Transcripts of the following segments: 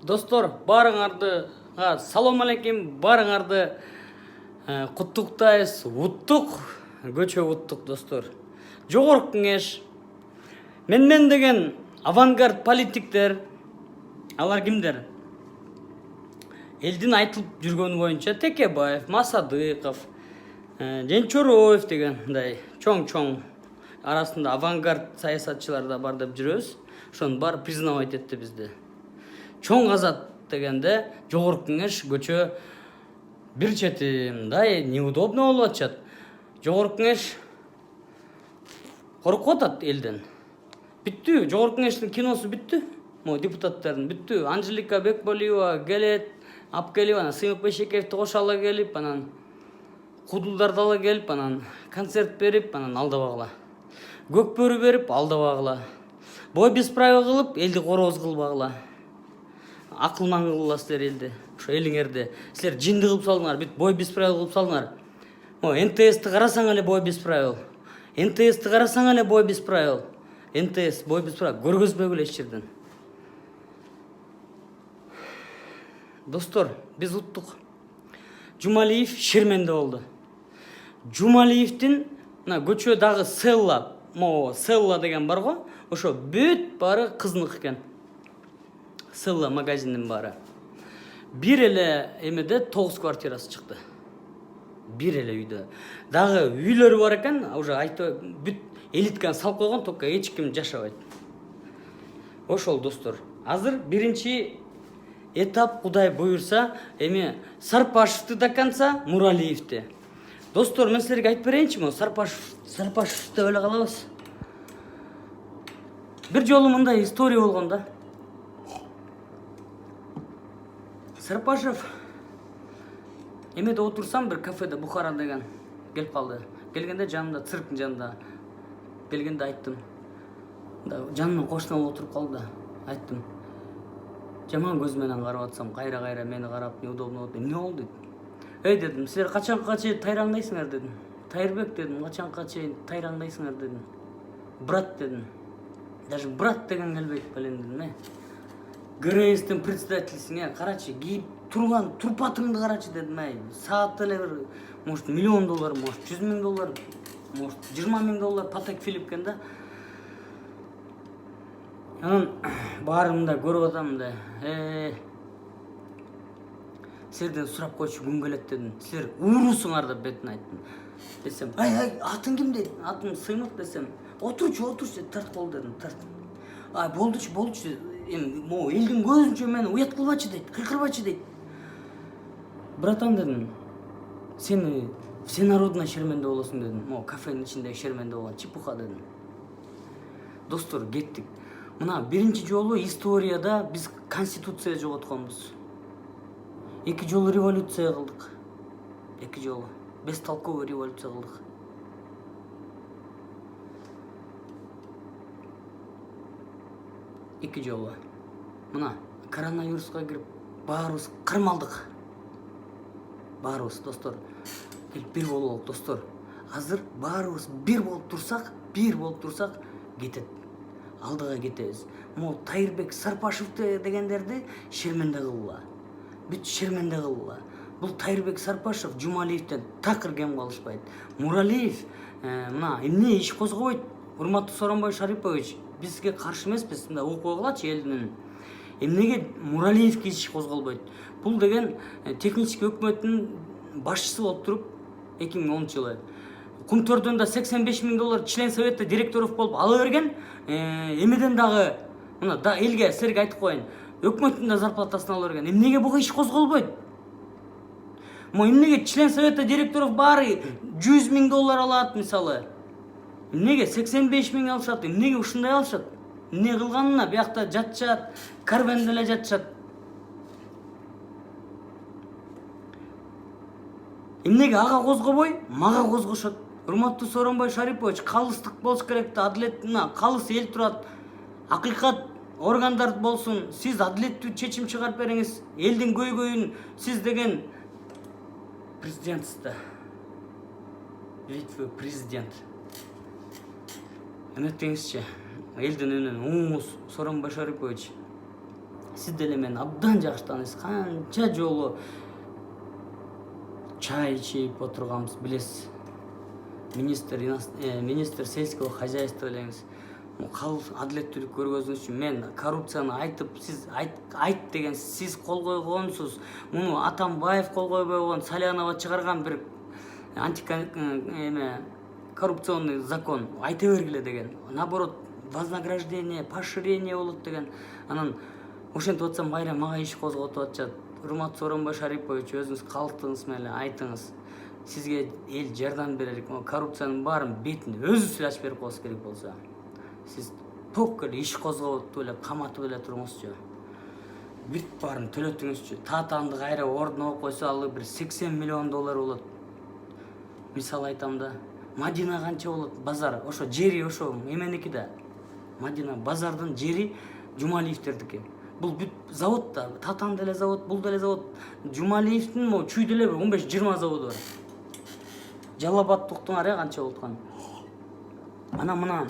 Достор, барыңарды, салом алейкум, барыңарды құттықтайыз, ұттық, көчө ұттық, достор. Жогорку кеңеш, мен деген авангард политиктер, алар кимдер? Элдин айтылып жүргөнү боюнча Текебаев, Масадыков, Женчороев дегендай чоң арасында авангард саясатчылар да бар деп жүрөбүз. Ошону бар признавать этти бизди. Чоң азат дегенде жогорку кеңеш көчө бир чети мындай неудобно болуп атышат. Жогорку кеңеш коркуп атат элден. Бүттү, жогорку кеңештин киносу бүттү. Могу депутаттардын бүттү. Анжелика Бекболиева келет, алып келип, анан Сыймык Бейшекеевди кошо келип, анан кудулдарды ала келип, анан концерт берип, анан алдабагыла. Көкбөрү берип, алдабагыла. Бой без правил кылып, элди короз кылбагыла. Акылман кылгыла силер элди. Ошо элиңерди. Силер жинди кылып салдыңар, бүт бой без правил кылып салдыңар. НТСти карасаң эле бой без правил. НТСти карасаң эле бой без правил. НТС бой без правил көргөзбөгүлө эч жерден. Достор, биз уттук. Жумалиев шерменде болду. Жумалиевдин көчө дагы Селла деген бар го, ошо бүт бары кызыныкы экен. Селла магазиндин бары. Бир эле эмеде 9 квартирасы чыкты. Бир эле үйдө. Дагы үйлөрү бар экен, уже айтып бүт элитканы салып койгон, только эч ким жашабайт. Ошол достор. Азыр биринчи этап Кудай буйрса, эми Сарпашевди до конца, Муралиевди. Достор, мен силерге айтып берейинчи, Сарпашев деп эле калабыз. Бир жолу мындай история болгон да. Сарпашев эмеде отурсам, бир кафеде Бухара деген келип калды. Келгенде жанымда, цирктин жанында. Келгенде айттым. Жанымын кошуна отуруп калды. Айттым. Жаман көз менен карап атсам, кайра мени карап, неудобно болду. Эмне болду дейт. Эй дедим, силер качанга чейин тайраңдайсыңар дедим. Тайырбек дедим, качанга чейин тайраңдайсыңар дедим. Брат дедим. Даже брат деген келбейт белем дедим. ГРСтин председательсиң, карачы, кийип турган турпатыңды карачы дедим. Саат эле бир, может, $1 миллион, может, $100 000, может, $20 000 Патек Филиппкен да. Анан баарымда көрүп атам да. Силерден сурап койчу күн келет дедим. Силер уурусуңар деп бетине айттым. Десем, атың ким дейт? Атым Сыймык десем. Отурчу, тарт кол дедим, тарт. Болдучу. Эми могу элдин көзүнчө мени уят кылбачы дейт, кыйкырбачы дейт. Братан дедим, сени всенародный шерменде болосуң дедим. Могу кафенин ичинде шерменде болгон чепуха дедим. Достор, кеттик. Мына биринчи жолу историяда биз конституция жоготконбуз. 2 жолу революция кылдык. 2 жолу. Бестолковый революция кылдык. Эки жолу. Мына коронавируска кирип баарыбыз кырмалдык. Баарыбыз достор. Келип бир бололук достор. Азыр баарыбыз бир болуп турсак кетет. Алдыга кетебиз. Могу Тайырбек Сарпашев дегендерди шерменде кылгыла. Бүт шерменде кылгыла. Бул Тайырбек Сарпашев Жумалиевден такыр кем калышпайт. Муралиев мына эмне иш козгобойт? Урматтуу Сооронбай Шарипович, бизге каршы эмеспиз, мындай угуп койгулачы элдин. Эмнеге Муралиевге иш козголбойт? Бул деген технический өкмөттүн башчысы болуп туруп 2010 жылы. Кумтөрдөн да $85 000 член совета директоров болуп ала берген. Эмеден дагы мына да элге силерге айтып коеюн. Өкмөттүн да зарплатасын ала берген. Эмнеге буга иш козголбойт? Эмнеге член совета директоров баары $100 000 алат мисалы? Эмнеге 85 000 алышат? Эмнеге ушундай алышат? Эмне кылганына биякта жатышат, карбенде эле жатышат. Эмнеге ага козгобой, мага козгошот? Урматтуу Сооронбай Шарипович, калыстык болуш керек да, адилет, калыс эл турат. Акыйкат органдар болсун, сиз адилеттүү чечим чыгарып бериңиз. Элдин көйгөйүн сиз деген президентсизда. Литва президент. Эметеңизчи, элдин үнүн оңуңуз Сооронбай Шарипович. Сиз деле мени абдан жакшы тааныйсыз. Канча жолу чай ичип отурганбыз, билесиз. Министр сельского хозяйства элеңиз. Адилеттүүлүк көргөзүңүз үчүн мен коррупцияны айтып, сиз айт деген сиз кол койгонсуз. Муну Атамбаев кол койбой койгон, Салянова чыгарган бир коррупционный закон айта бергиле деген. Наоборот, вознаграждение, поощрение болот деген. Анан ошентип атсам кайра мага иш козготуп атышат. Урматтуу Сооронбай Шарипович, өзүңүз калктыңыз мели, айтыңыз. Сизге эл жардам берелик. Коррупциянын баарын бетин өзүңүз ачып берип коюңуз керек болсо. Сиз ток эле иш козготуп эле каматып эле туруңузчу. Бүт баарын төлөтүңүзчү. Татанды кайра ордуна койсо ал бир $80 миллион болот. Мисал айтам да. Мадина канча болот? Базар, ошо жери ошо эменики да. Мадина базардын жери Жумалиевтердики. Бул бүт завод да, Татан деле завод, бул деле завод. Жумалиевдин чүй деле 15-20 заводу бар. Жалабаттыктын канча болот кан. Мына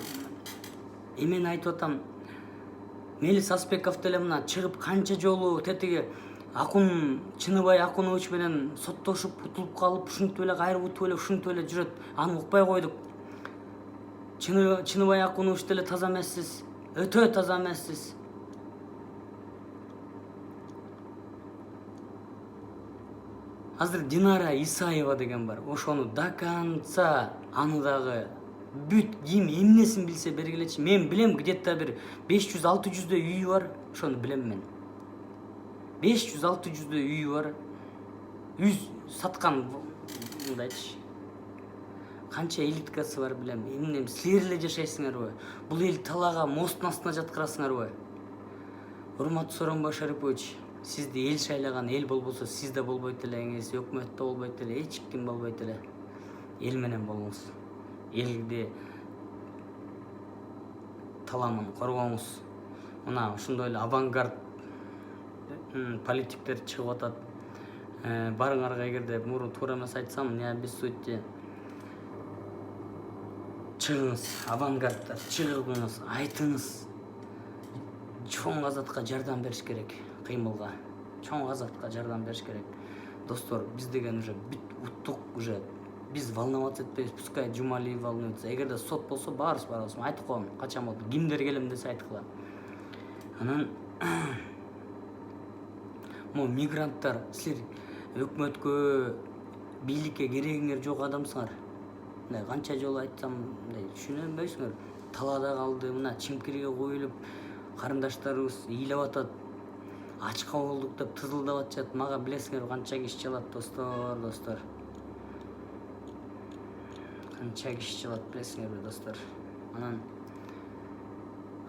эмени айтып атам. Мелис Аспеков деле мына чыгып канча жолу тетиги Чыныбай Акунович менен соттошуп утулуп калып, ушинтип эле кайрып утуп эле, ушинтип эле жүрөт. Аны укпай койдук. Чыныбай Акунович деле таза эмессиз, өтө таза эмессиз. Азыр Динара Исаева деген бар. Ошону до конца аны дагы бүт ким эмнесин билсе бергилечи. Мен билем, где-то бир 500-600 үйү бар. Ошону билем мен. 500-600 үйү бар. Үй саткан мындайчы. Канча элиткасы бар билем. Эмне силер эле жашайсыңарбы? Бул эл талаага мосттун астына жаткырасыңарбы? Урматтуу Сооронбай Шарипович, сизди эл шайлаган, эл болбосо сиз да болбойт элеңиз, өкмөт да болбойт эле, эч ким болбойт эле. Эл менен болуңуз. Элди таламын коргоңуз. Мына ушундой эле авангард политиктер чыгып атат. Барыңарга эгерде мурун туура эмес айтсам, не обессудьте. Чыгыңыз, авангарддар, чыгыңыз, айтыңыз. Чоң азатка жардам бериш керек, кыймылга. Чоң азатка жардам бериш керек. Достор, биз деген уже уттук уже. Биз волноваться этпейбиз, пускай Жумалиев волнуется. Эгерде сот болсо барабыз. Айтып коем, качан болду. Кимдер келем десе айткыла. Анан мигранттар, силер өкмөткө, бийликке керегиңер жок адамсыңар. Мындай канча жолу айтсам, мындай түшүнбөйсүңөр. Талаада калды, мына чимкириге коюлуп, карындаштарыбыз ыйлап атат. Ачка болдук деп тызылдап атышат. Мага билесиңер канча киши чалат, достор. Канча киши чалат билесиңерби, достор. Анан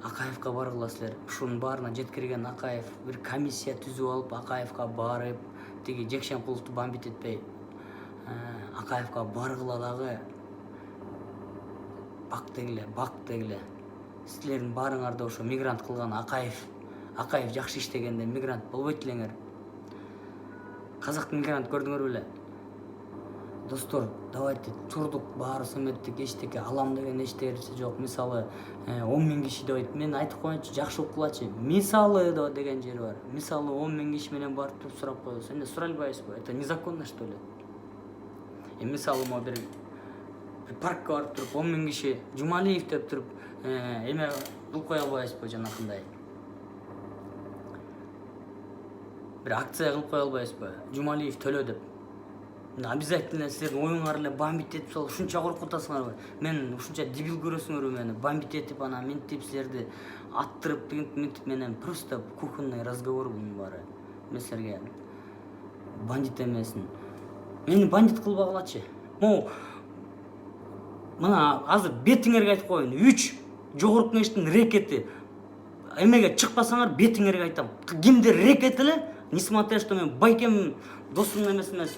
Акаевка баргыла силер. Ушунун баарына жеткирген Акаев бир комиссия түзүп алып, Акаевка барып, тиги Жекшенкуловду бомбить этпей, Акаевка баргыла дагы. Бак дегиле. Силердин баарыңарды ошо мигрант кылган Акаев жакшы иштегенде мигрант болбойт элеңер. Казак мигрант көрдүңөр беле? Достор, давайте турдук, баарыбыз эметтик, эчтеке алам деген эчтекеси жок. Мисалы 10 000 киши дейт. Мен айтып коеюнчу, жакшы уккулачы. Мисалы деген жери бар. Мисалы 10 000 киши менен барып туруп сурап коебуз. Эмне сурай албайбызбы? Это незаконно, что ли? Мисалы бир паркка барып туруп 10 000 киши Жумалиев деп туруп, эме кылып кое албайбызбы жанакындай? Бир акция кылып кое албайбызбы? Жумалиев төлө деп. Обязательно силердин оюңар эле бомбить этип салып, ушунча коркутасыңарбы? Мен ушунча дебил көрөсүңөрбү мени? Бомбить этип, ана мынтип силерди аттырып, мынтип менен просто кухонный разговор бунун баары. Мен силерге бандит эмесин. Мени бандит кылбагылачы. Мына азыр бетиңерге айтып коеюн. 3 жогорку кеңештин рекети. Эмеге чыкпасаңар бетиңерге айтам. Кимдир рекет эле? Несмотря что мен байкем досум эмес.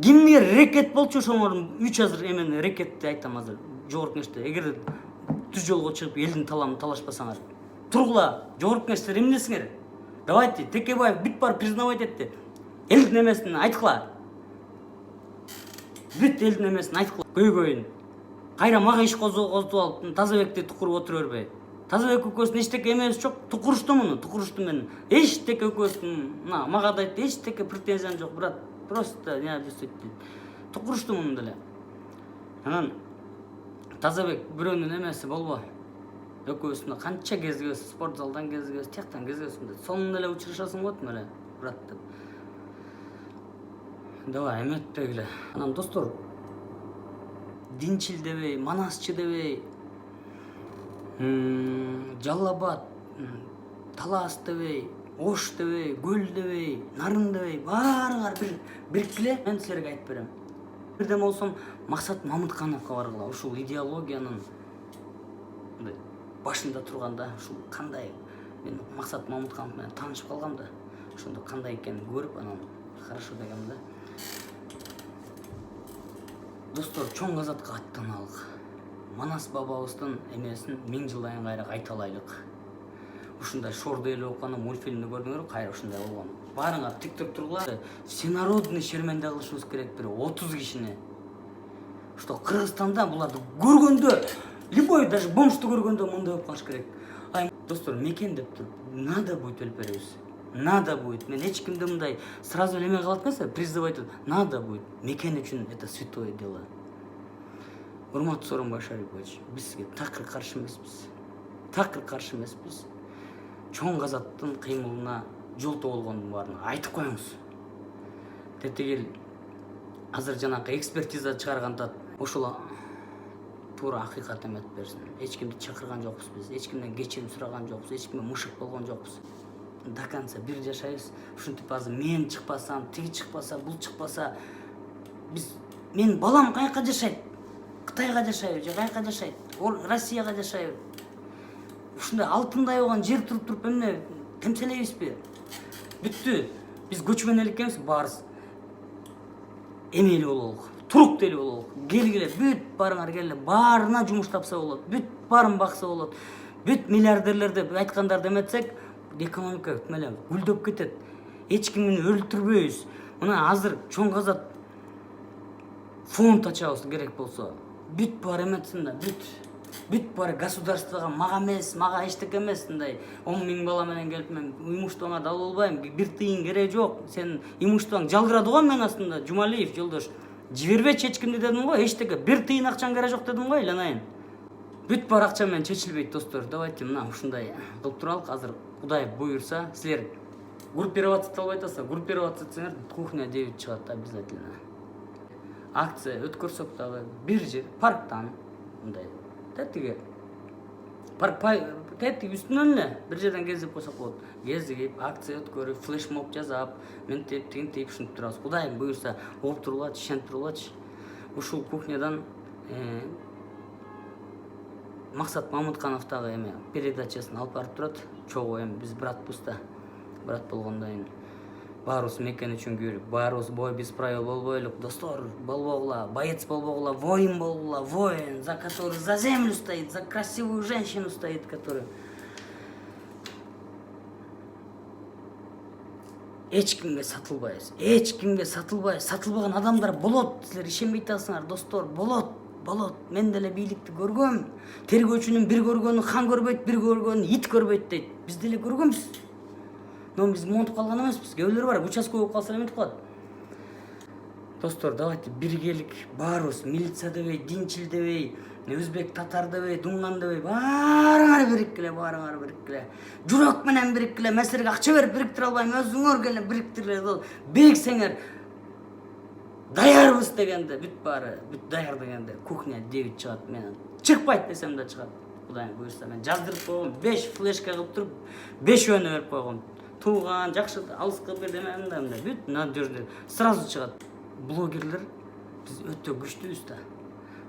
Кимге рекет болчу, ошоңордун 3 азыр эмени рекетти айтам азыр. Жогорку кеңеште эгер түз жолго чыгып элдин таламын талашпасаңар. Тургула, жогорку кеңештер эмнесиңер? Давайте, Текебаев бүт бар признавать этти. Элдин эмесин айткыла. Бүт элдин эмесин айткыла. Көйгөйүн. Кайра мага иш козутуп алып, Тазабекти тукуруп отура бербей. Тазабек экөөбүздүн эчтеке эмебиз жок. Тукурушту муну, тукурушту мен. Эчтеке экөөбүздүн мына мага да айтты, эчтеке претензиям жок, брат. Просто не обессудьте. Тукурушту муну деле. Анан Тазабек бирөөнүн эмеси болбо. Экөөбүздүн канча кезигебиз, спорт залдан кезигебиз, тияктан кезигебиз. Сонун эле учурашасың го эле, брат деп. Давай эметпегиле. Анан достор, Динчил дебей, Манасчы дебей, Жалал Абад, Талас дебей, Ош дебей, Көл дебей, Нарын дебей, баарыңар бириккиле. Мен силерге айтып берем. Бирден болсом Максат Мамыткановго баргыла. Ушул идеологиянын башында турганда, ушул кандай мен Максат Мамытканов менен таанышып калгам да, ошондо кандай экенин көрүп, анан хорошо дегем да. Достор, чоң казатка аттаналык. Манас бабабыздын эмесин 1000 жылдан кайра кайталайлык. Ушундай шорду эле окуган мультфильмди көрдүңөрбү? Кайра ушундай болгон. Баарыңар тиктеп тургула. Всенародный шерменде кылышыбыз керек, бир 30 кишини. Что Кыргызстанда буларды көргөндө, любой даже бомжду көргөндө мындай болуп калыш керек. Ай, достор, мекен деп туруп, надо будет өлүп беребиз. Надо будет. Мен эч кимди мындай сразу элеме кылат эмес, призывать этип, надо будет. Мекен үчүн это святое дело. Урматтуу Сооронбай Шарипович, биз сизге такыр каршы эмеспиз. Такыр каршы эмеспиз. Чоң казаттын кыймылына жолтоо болгондун баарын айтып коюңуз. Тетигил азыр жанакы экспертиза чыгарганда ошол туура акыйкат эметип берсин. Эч кимди чакырган жокпуз биз, эч кимден кечирим сураган жокпуз, эч кимге мышык болгон жокпуз. До конца бир жашайбыз. Ушинтип азыр мен чыкпасам, тиги чыкпаса, бул чыкпаса, мен балам каяка жашайт? Кытайга жашайбы же каяка жашайт? Ол Россияга жашайбы? Ушундай алтындай болгон жер туруп эмне темселейбизби? Бүттү. Биз көчмөн эл экенбиз, баарыбыз эмели бололук, туруктуу эл бололук. Келгиле, бүт барыңар келе, баарына жумуш тапса болот, бүт баарын бакса болот. Бүт миллиардерлер деп айткандарды эметсек, экономика меле гүлдөп кетет. Эч кимди өлтүрбөйбүз. Мына азыр чоң казат фонд ачабыз керек болсо. Бүт баары эметсин да, бүт баары государствого мага эмес, мага эчтеке эмес, мындай 10 000 бала менен келип мен имуществоңа дал болбайм, бир тыйын кереги жок. Сен имуществоң жалгырады го мен астында, Жумалиев жолдош. Жибербечи эч кимди дедим го, эчтеке бир тыйын акчаң кереги жок дедим го, иланайын. Бүт баары акча менен чечилбейт, достор. Давайте мына ушундай кылып туралык. Азыр Кудай буйрса, силер группироваться албай атасыздар. Группироваться этсеңер, кухня 9 чыгат обязательно. Акция өткөрсөк дагы бир жер парктан мындай тетиги парк тетиги үстүнөн эле бир жерден кезип койсок болот. Кезигип, акция өткөрүп, флешмоб жасап, мынтип, тигинтип ушинтип турабыз. Кудай буйрса, болуп турулачы, ишенип турулачы. Ушул кухнядан Максат Мамытканов дагы эме передачасын алып барып турат. Чогуу эми биз братпыз да. Брат болгондон кийин баарыбыз мекен үчүн күйлүп, баарыбыз бой без правил болбойлук, достор, болбогула, боец болбогула, воин болбогула, воин, за который за землю стоит, за красивую женщину стоит, который эч кимге сатылбайбыз. Эч кимге сатылбайбыз. Сатылбаган адамдар болот. Силер ишенбей атасыңар, достор, болот. Мен деле бийликти көргөм. Тергөөчүнүн бир көргөнү хан көрбөйт, бир көргөнү ит көрбөйт дейт. Биз деле көргөнбүз. Но биз монтуп калган эмеспиз. Көбөлөр бар, участковый болуп калса эметип калат. Достор, давайте биргелик, баарыбыз милиция дебей, Динчил дебей, өзбек, татар дебей, дуңган дебей, баарыңар бириккиле. Жүрөк менен бириккиле. Мен силерге акча берип бириктире албайм, өзүңөр келе бириктире. Бириксеңер даярбыз дегенде, бүт баары, бүт даяр дегенде, кухня 9 чыгат, мен чыкпайт десем да чыгат. Кудай буйрса, мен жаздырып койгом, 5 флешка кылып туруп, 5өөнү берип койгом. Тууган, жакшы, алыска бир демемде, бүт мына жерде сразу чыгат. Блогерлер биз өтө күчтүүбүз да.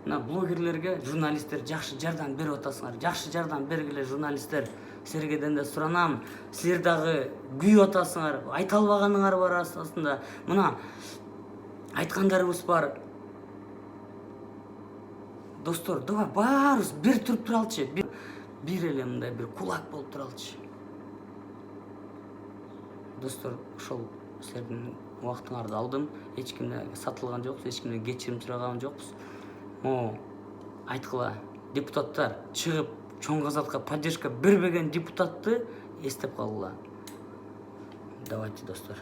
Мына блогерлерге журналисттер жакшы жардам берип атасыңар. Жакшы жардам бергиле, журналисттер. Силерден да суранам. Силер дагы күйүп атасыңар. Айта албаганыңар бар астында. Мына айткандарыбыз бар. Достор, давай баарыбыз бир туруп туралчы. Бир эле мындай бир кулак болуп туралчы. Достор, ошол силердин убактыңарды алдым. Эч кимге сатылган жокпуз, эч кимден кечирим сураган жокпуз. Айткыла, депутаттар чыгып чоң казакка поддержка бербеген депутатты эстеп калгыла. Давайте, достор.